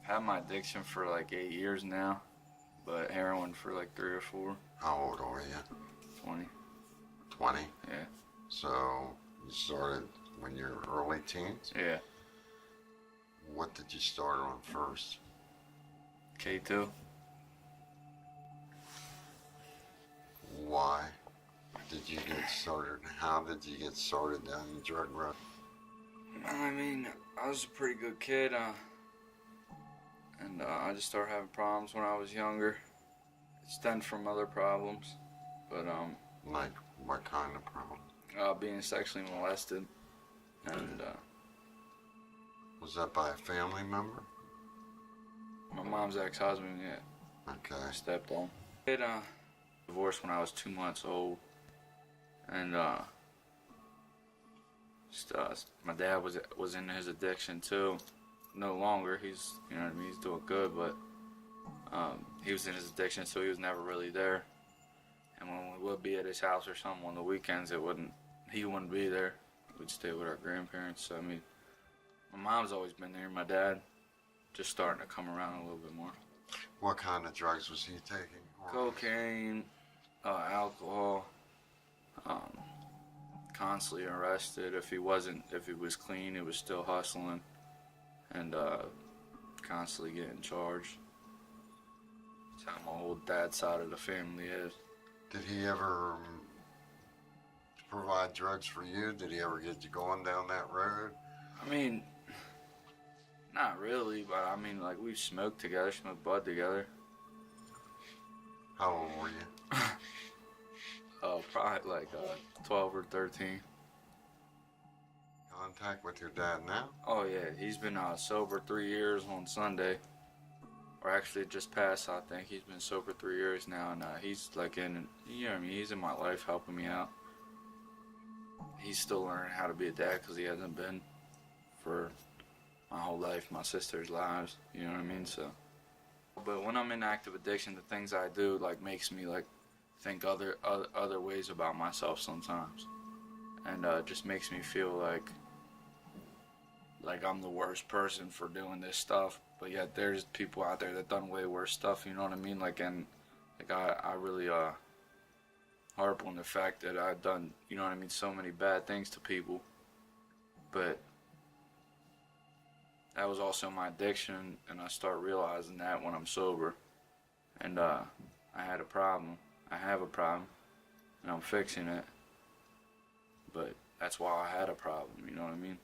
Had my addiction for like 8 years now, but heroin for like 3 or 4. How old are you? 20. 20? Yeah. So you started when you were early teens? Yeah. What did you start on first? K2. Why did you get started? How did you get started down the drug road? I mean, I was a pretty good kid, and I just started having problems when I was younger. It stemmed from other problems, but Like what kind of problem? being sexually molested, and Was that by a family member? my mom's ex-husband, yeah, Okay. stepped on. It divorced when I was 2 months old, and my dad was in his addiction too. No longer, he's, you know what I mean, he's doing good, but he was in his addiction, so he was never really there. And when we would be at his house or something on the weekends, he wouldn't be there. We'd stay with our grandparents. So I mean, my mom's always been there. My dad just starting to come around a little bit more. What kind of drugs was he taking? Cocaine, alcohol, constantly arrested. If he was clean, he was still hustling, and constantly getting charged. That's how my whole dad's side of the family is. Did he ever provide drugs for you? Did he ever get you going down that road? I mean, not really, but I mean, like, we smoked together, smoked bud together. How old were you? Probably like 12 or 13. Contact with your dad now? Oh yeah, he's been sober 3 years on Sunday. Or actually it just passed, I think. He's been sober 3 years now, and he's like you know what I mean, he's in my life helping me out. He's still learning how to be a dad because he hasn't been for my whole life, my sister's lives, you know what I mean? So, but when I'm in active addiction, the things I do like makes me like think other ways about myself sometimes, and just makes me feel like I'm the worst person for doing this stuff. But yet there's people out there that done way worse stuff, you know what I mean? Like, and like I really harp on the fact that I've done, you know what I mean, so many bad things to people, but that was also my addiction, and I start realizing that when I'm sober, and I have a problem, and I'm fixing it, but that's why I had a problem, you know what I mean?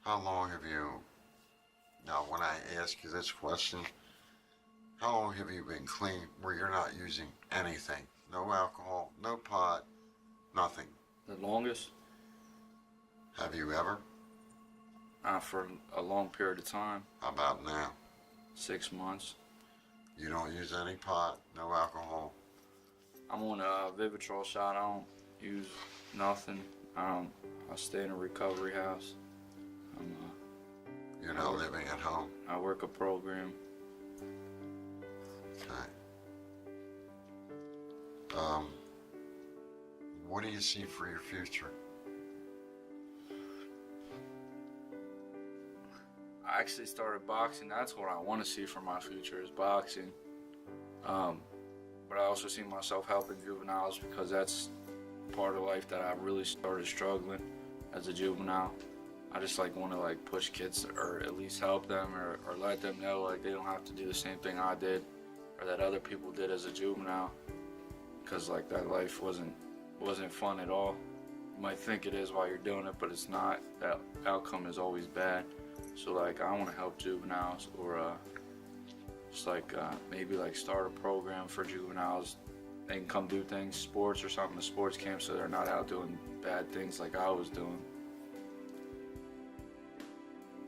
How long have you, now when I ask you this question, how long have you been clean where you're not using anything? No alcohol, no pot, nothing? The longest? Have you ever? For a long period of time. How about now? 6 months. You don't use any pot, no alcohol? I'm on a Vivitrol shot. I don't use nothing. I stay in a recovery house. You're not living at home? I work a program. Okay. What do you see for your future? I actually started boxing. That's what I want to see for my future, is boxing. But I also see myself helping juveniles because that's part of life that I really started struggling as a juvenile. I just want to push kids, or at least help them, or let them know like they don't have to do the same thing I did or that other people did as a juvenile, because that life wasn't fun at all. You might think it is while you're doing it, but it's not. That outcome is always bad. So I want to help juveniles, or just maybe start a program for juveniles. They can come do things, sports or something, a sports camp, so they're not out doing bad things like I was doing.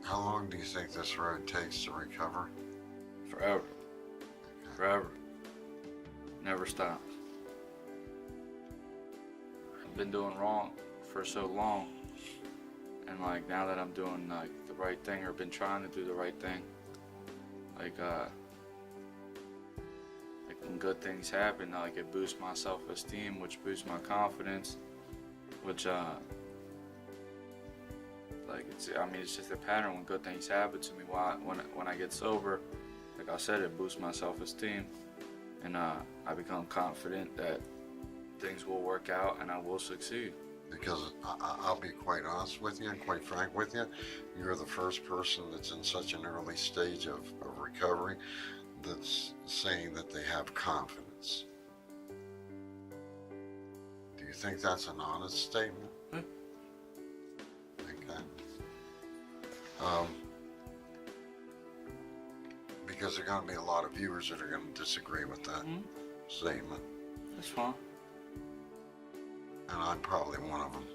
How long do you think this road takes to recover? Forever. Okay. Forever. Never stops. I've been doing wrong for so long, and now that I'm doing the right thing, or been trying to do the right thing, when good things happen, it boosts my self-esteem, which boosts my confidence, which Like it's just a pattern when good things happen to me. When I get sober, like I said, it boosts my self-esteem, and I become confident that things will work out and I will succeed. Because I'll be quite honest with you and quite frank with you, you're the first person that's in such an early stage of recovery that's saying that they have confidence. Do you think that's an honest statement? Okay. Because there are going to be a lot of viewers that are going to disagree with that statement. That's fine. And I'm probably one of them.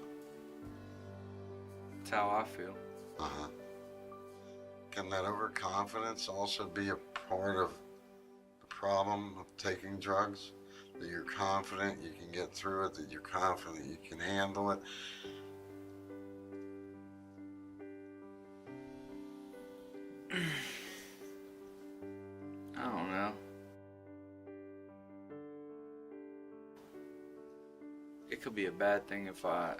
That's how I feel. Uh-huh. Can that overconfidence also be a part of the problem of taking drugs? That you're confident you can get through it, that you're confident you can handle it? I don't know. It could be a bad thing if I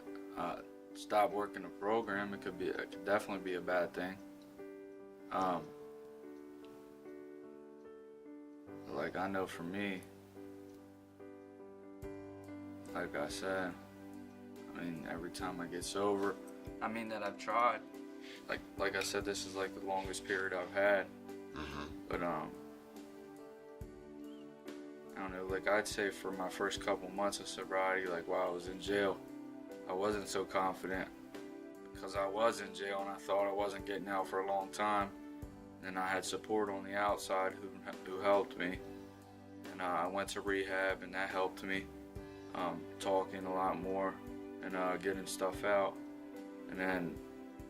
stop working the program. It could definitely be a bad thing. Like I know for me, like I said, I mean every time I get sober, I mean that I've tried. Like I said, this is like the longest period I've had. But I don't know, like I'd say for my first couple months of sobriety, like while I was in jail, I wasn't so confident because I was in jail and I thought I wasn't getting out for a long time. And I had support on the outside who helped me. And I went to rehab and that helped me, talking a lot more and getting stuff out. And then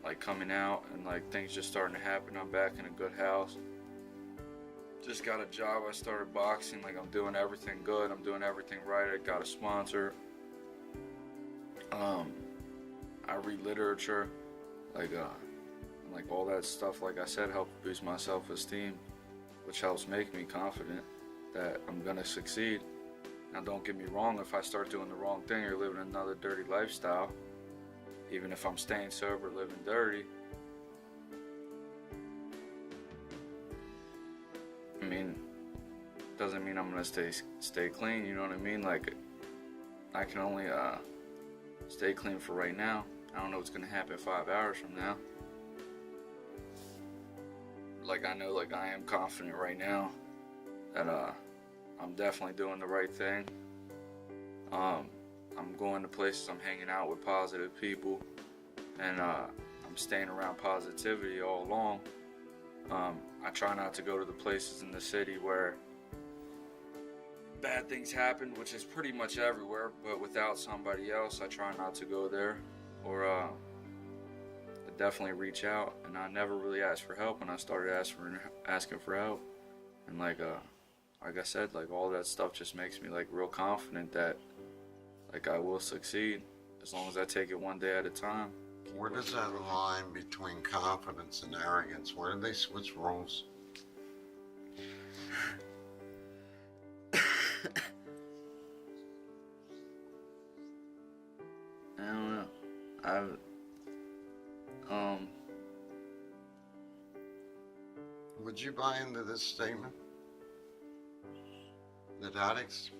like coming out and like things just starting to happen. I'm back in a good house. Just got a job. I started boxing. Like I'm doing everything good. I'm doing everything right. I got a sponsor. I read literature. Like all that stuff, like I said, helps boost my self-esteem, which helps make me confident that I'm gonna succeed. Now don't get me wrong, if I start doing the wrong thing or living another dirty lifestyle, even if I'm staying sober, living dirty, I mean, doesn't mean I'm gonna stay clean, you know what I mean? Like, I can only stay clean for right now. I don't know what's gonna happen 5 hours from now. Like I know, like I am confident right now that I'm definitely doing the right thing. I'm going to places, I'm hanging out with positive people, and I'm staying around positivity all along. I try not to go to the places in the city where bad things happen, which is pretty much everywhere, but without somebody else, I try not to go there, or I definitely reach out. And I never really asked for help, and I started asking for help, and like I said, like all that stuff just makes me like real confident that like I will succeed as long as I take it one day at a time. Where does that line between confidence and arrogance, where do they switch roles? I don't know. Would you buy into this statement that addicts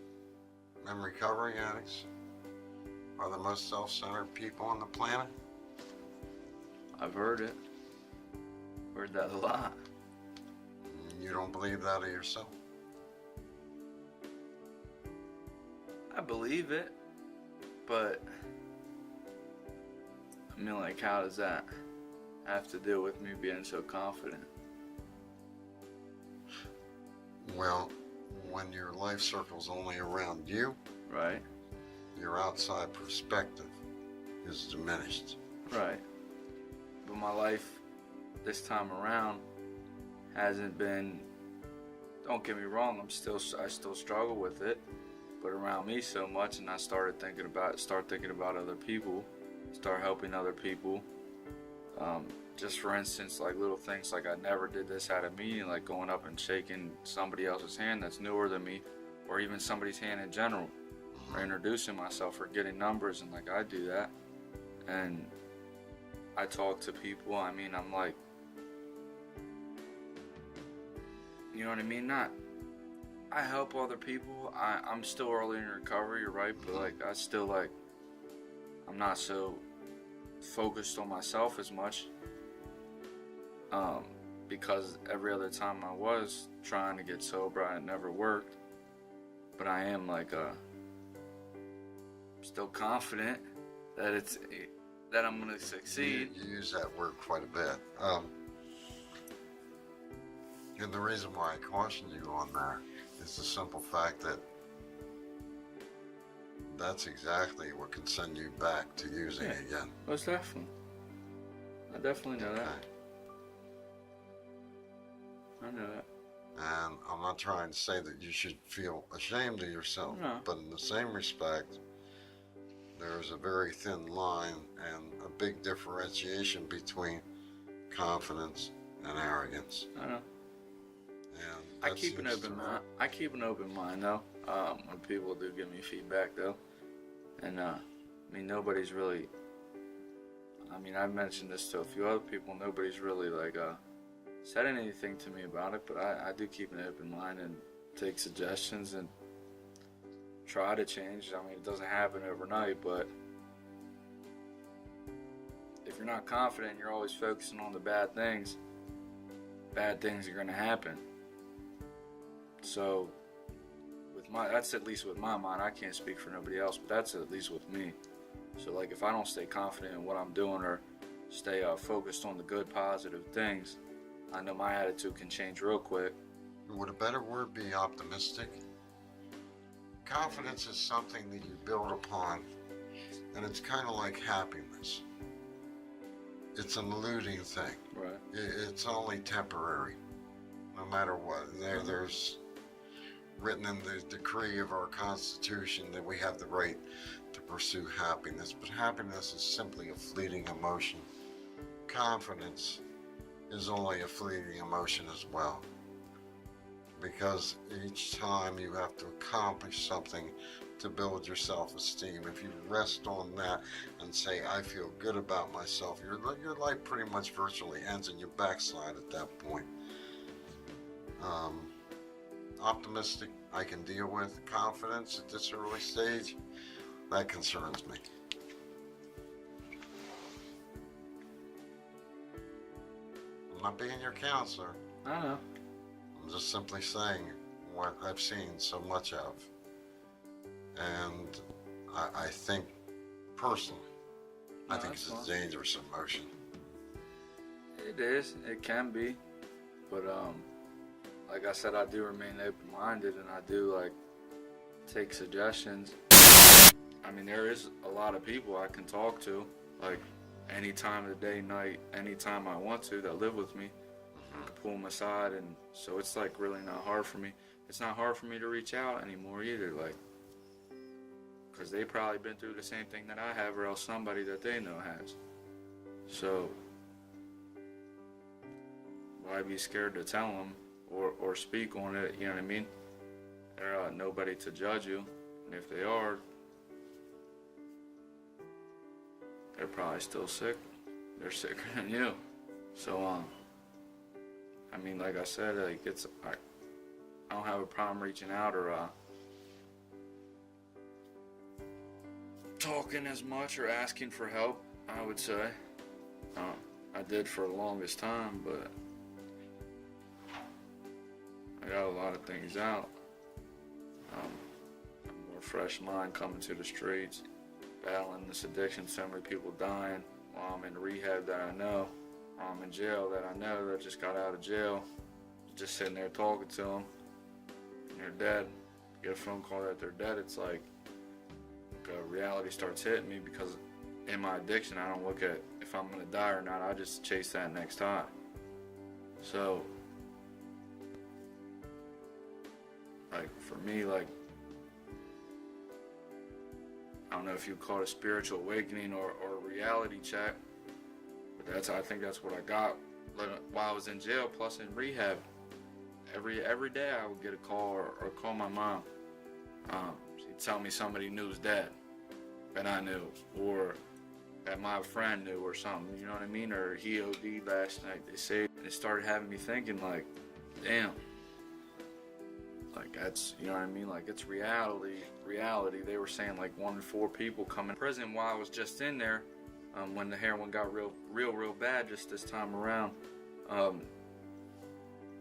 and recovering addicts are the most self-centered people on the planet? I've heard it. Heard that a lot. You don't believe that of yourself? I believe it, but I mean, like, how does that have to do with me being so confident? Well, when your life circle's only around you, Right? your outside perspective is diminished. Right. But my life this time around hasn't been, don't get me wrong, I still struggle with it, but around me so much, and I start thinking about other people, start helping other people. Just for instance, like little things like I never did this at a meeting, like going up and shaking somebody else's hand that's newer than me, or even somebody's hand in general, or introducing myself or getting numbers, and like I do that. And I talk to people, I mean, I'm like, you know what I mean? I help other people. I'm still early in recovery, right? But like, I still like, I'm not so focused on myself as much. Because every other time I was trying to get sober, it never worked. But I am like, still confident that that I'm gonna succeed. You use that word quite a bit. And the reason why I caution you on that is the simple fact that that's exactly what can send you back to using again. Most definitely. I definitely know that. I know that. And I'm not trying to say that you should feel ashamed of yourself, but in the same respect, there's a very thin line and a big differentiation between confidence and arrogance. I know. And I keep an open mind. I keep an open mind though. When people do give me feedback though, and I mean nobody's really. I mean I've mentioned this to a few other people. Nobody's really like said anything to me about it, but I do keep an open mind and take suggestions and try to change. I mean it doesn't happen overnight, but if you're not confident, you're always focusing on the bad things are going to happen. So that's at least with my mind. I can't speak for nobody else, but that's at least with me. So like if I don't stay confident in what I'm doing or stay focused on the good positive things, I know my attitude can change real quick. Would a better word be optimistic? Confidence is something that you build upon, and it's kind of like happiness. It's an eluding thing. Right. It's only temporary, no matter what. There's written in the decree of our Constitution that we have the right to pursue happiness, but happiness is simply a fleeting emotion. Confidence is only a fleeting emotion as well, because each time you have to accomplish something to build your self-esteem. If you rest on that and say, I feel good about myself, your life pretty much virtually ends in your backslide at that point. Optimistic, I can deal with. Confidence at this early stage, that concerns me. I'm not being your counselor. I know. I'm just simply saying what I've seen so much of. And I think, personally, I think it's a dangerous emotion. It is. It can be. But, like I said, I do remain open-minded, and I do, like, take suggestions. I mean, there is a lot of people I can talk to, like, any time of the day, night, anytime I want to, that live with me. I can pull them aside, and so it's, like, really not hard for me. It's not hard for me to reach out anymore either, like, because they probably been through the same thing that I have, or else somebody that they know has. So why be scared to tell them or speak on it? You know what I mean? There's nobody to judge you, and if they are, they're probably still sick. They're sicker than you. So I mean, like I said, like I don't have a problem reaching out or talking as much or asking for help, I would say. I did for the longest time, but I got a lot of things out. A more fresh mind coming to the streets, battling this addiction, so many people dying while I'm in rehab that I know, while I'm in jail that I know that just got out of jail, just sitting there talking to them, and they're dead. Get a phone call that they're dead, it's like reality starts hitting me, because in my addiction I don't look at if I'm gonna die or not, I just chase that next high. So like for me, like I don't know if you call it a spiritual awakening or a reality check, but I think that's what I got while I was in jail plus in rehab. Every day I would get a call or call my mom. She'd tell me somebody knew was dead, and I knew, or that my friend knew or something, you know what I mean? Or he OD'd last night, they say. And it started having me thinking, like, damn. Like, that's, you know what I mean? Like, it's reality. They were saying, like, 1 in 4 people come in prison while I was just in there, when the heroin got real bad just this time around.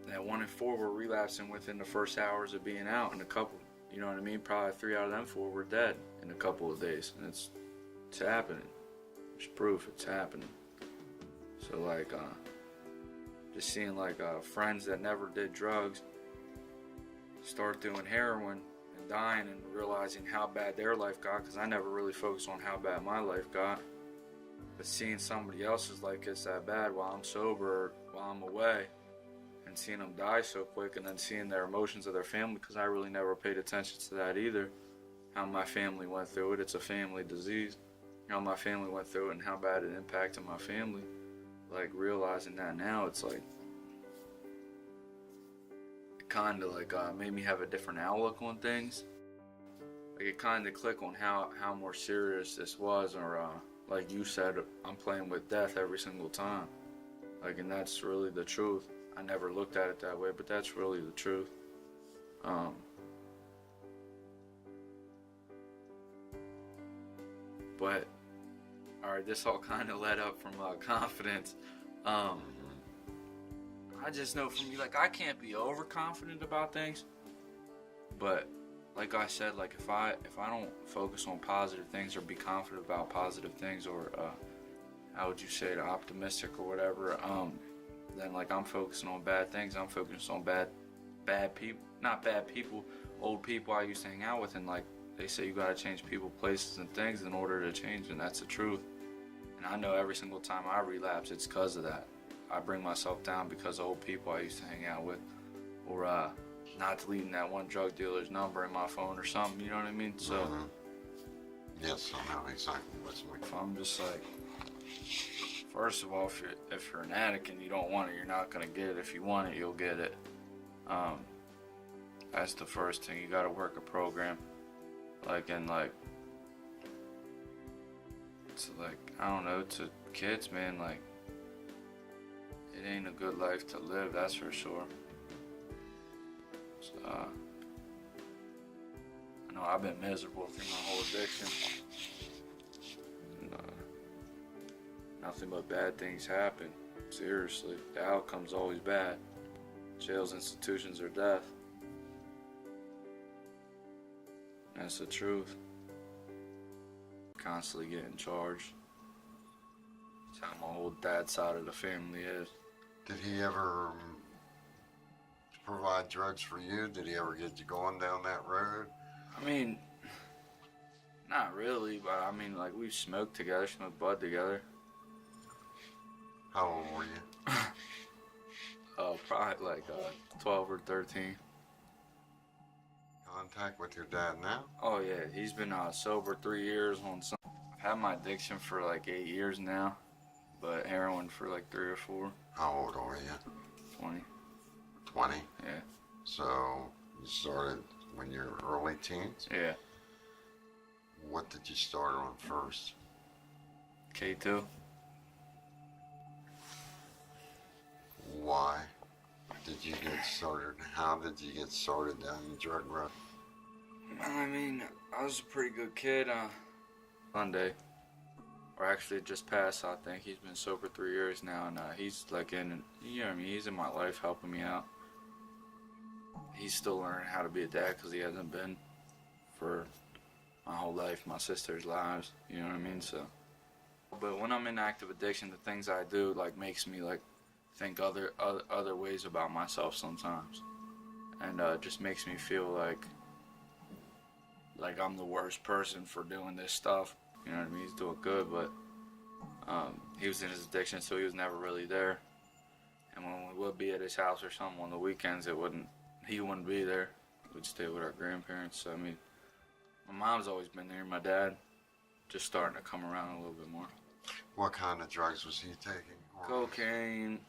That 1 in 4 were relapsing within the first hours of being out, and a couple, you know what I mean? Probably 3 out of them 4 were dead in a couple of days, and it's happening. There's proof it's happening. So like, just seeing like friends that never did drugs start doing heroin and dying, and realizing how bad their life got, because I never really focused on how bad my life got. But seeing somebody else's life gets that bad while I'm sober, while I'm away, and seeing them die so quick, and then seeing their emotions of their family, because I really never paid attention to that either. How my family went through it. It's a family disease. How my family went through it and how bad it impacted my family. Like, realizing that now, it's like, it kind of like made me have a different outlook on things. Like, it kind of clicked on how more serious this was, or like you said, I'm playing with death every single time. Like, and that's really the truth. I never looked at it that way, but that's really the truth. But alright, this all kind of led up from confidence. I just know from you, like, I can't be overconfident about things, but like I said, like, if I don't focus on positive things or be confident about positive things, or how would you say it, optimistic or whatever, then like I'm focusing on bad things. I'm focusing on bad people, not bad people, old people I used to hang out with, and like they say, you gotta change people, places, and things in order to change, and that's the truth. And I know every single time I relapse, it's because of that. I bring myself down because of old people I used to hang out with, or not deleting that one drug dealer's number in my phone or something, you know what I mean? So, yes, I know exactly what you mean. if I'm just like, first of all, if you're an addict and you don't want it, you're not gonna get it. If you want it, you'll get it. That's the first thing. You gotta work a program, like, and like, to like, I don't know, to kids, man, like, it ain't a good life to live, that's for sure. So, I know I've been miserable through my whole addiction. And, nothing but bad things happen. Seriously, the outcome's always bad. Jails, institutions, or death. That's the truth. Constantly getting charged. That's how my whole dad's side of the family is. Did he ever provide drugs for you? Did he ever get you going down that road? I mean, not really, but I mean, like, we smoked together, smoked bud together. How old were you? Probably like 12 or 13. Contact with your dad now? Oh yeah, he's been sober 3 years on some. I've had my addiction for like 8 years now, but heroin for like 3 or 4. How old are you? 20. 20? Yeah. So you started when you were early teens? Yeah. What did you start on first? K2. Why did you get started? How did you get started down the drug road? I mean, I was a pretty good kid. Sunday, or actually it just passed, I think. He's been sober 3 years now, and he's like in, you know what I mean, he's in my life helping me out. He's still learning how to be a dad because he hasn't been for my whole life, my sister's lives, you know what I mean? So, but when I'm in active addiction, the things I do like makes me like think other ways about myself sometimes, and just makes me feel like I'm the worst person for doing this stuff. You know what I mean? He's doing good, but he was in his addiction, so he was never really there. And when we would be at his house or something on the weekends, he wouldn't be there. We'd stay with our grandparents. So I mean, my mom's always been there. My dad just starting to come around a little bit more. What kind of drugs was he taking? Cocaine,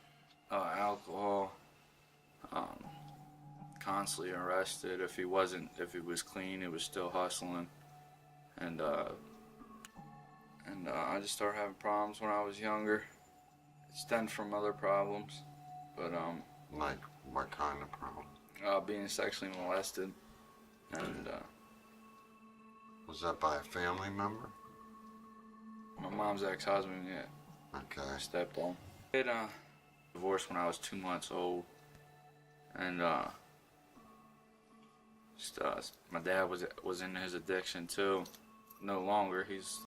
alcohol, constantly arrested. If he was clean, he was still hustling. And and I just started having problems when I was younger. It stemmed from other problems, but Like what kind of problem? being sexually molested, and Was that by a family member? my mom's ex-husband, yeah, Okay. stepdad. It divorced when I was 2 months old, and just, my dad was in his addiction too. No longer. He's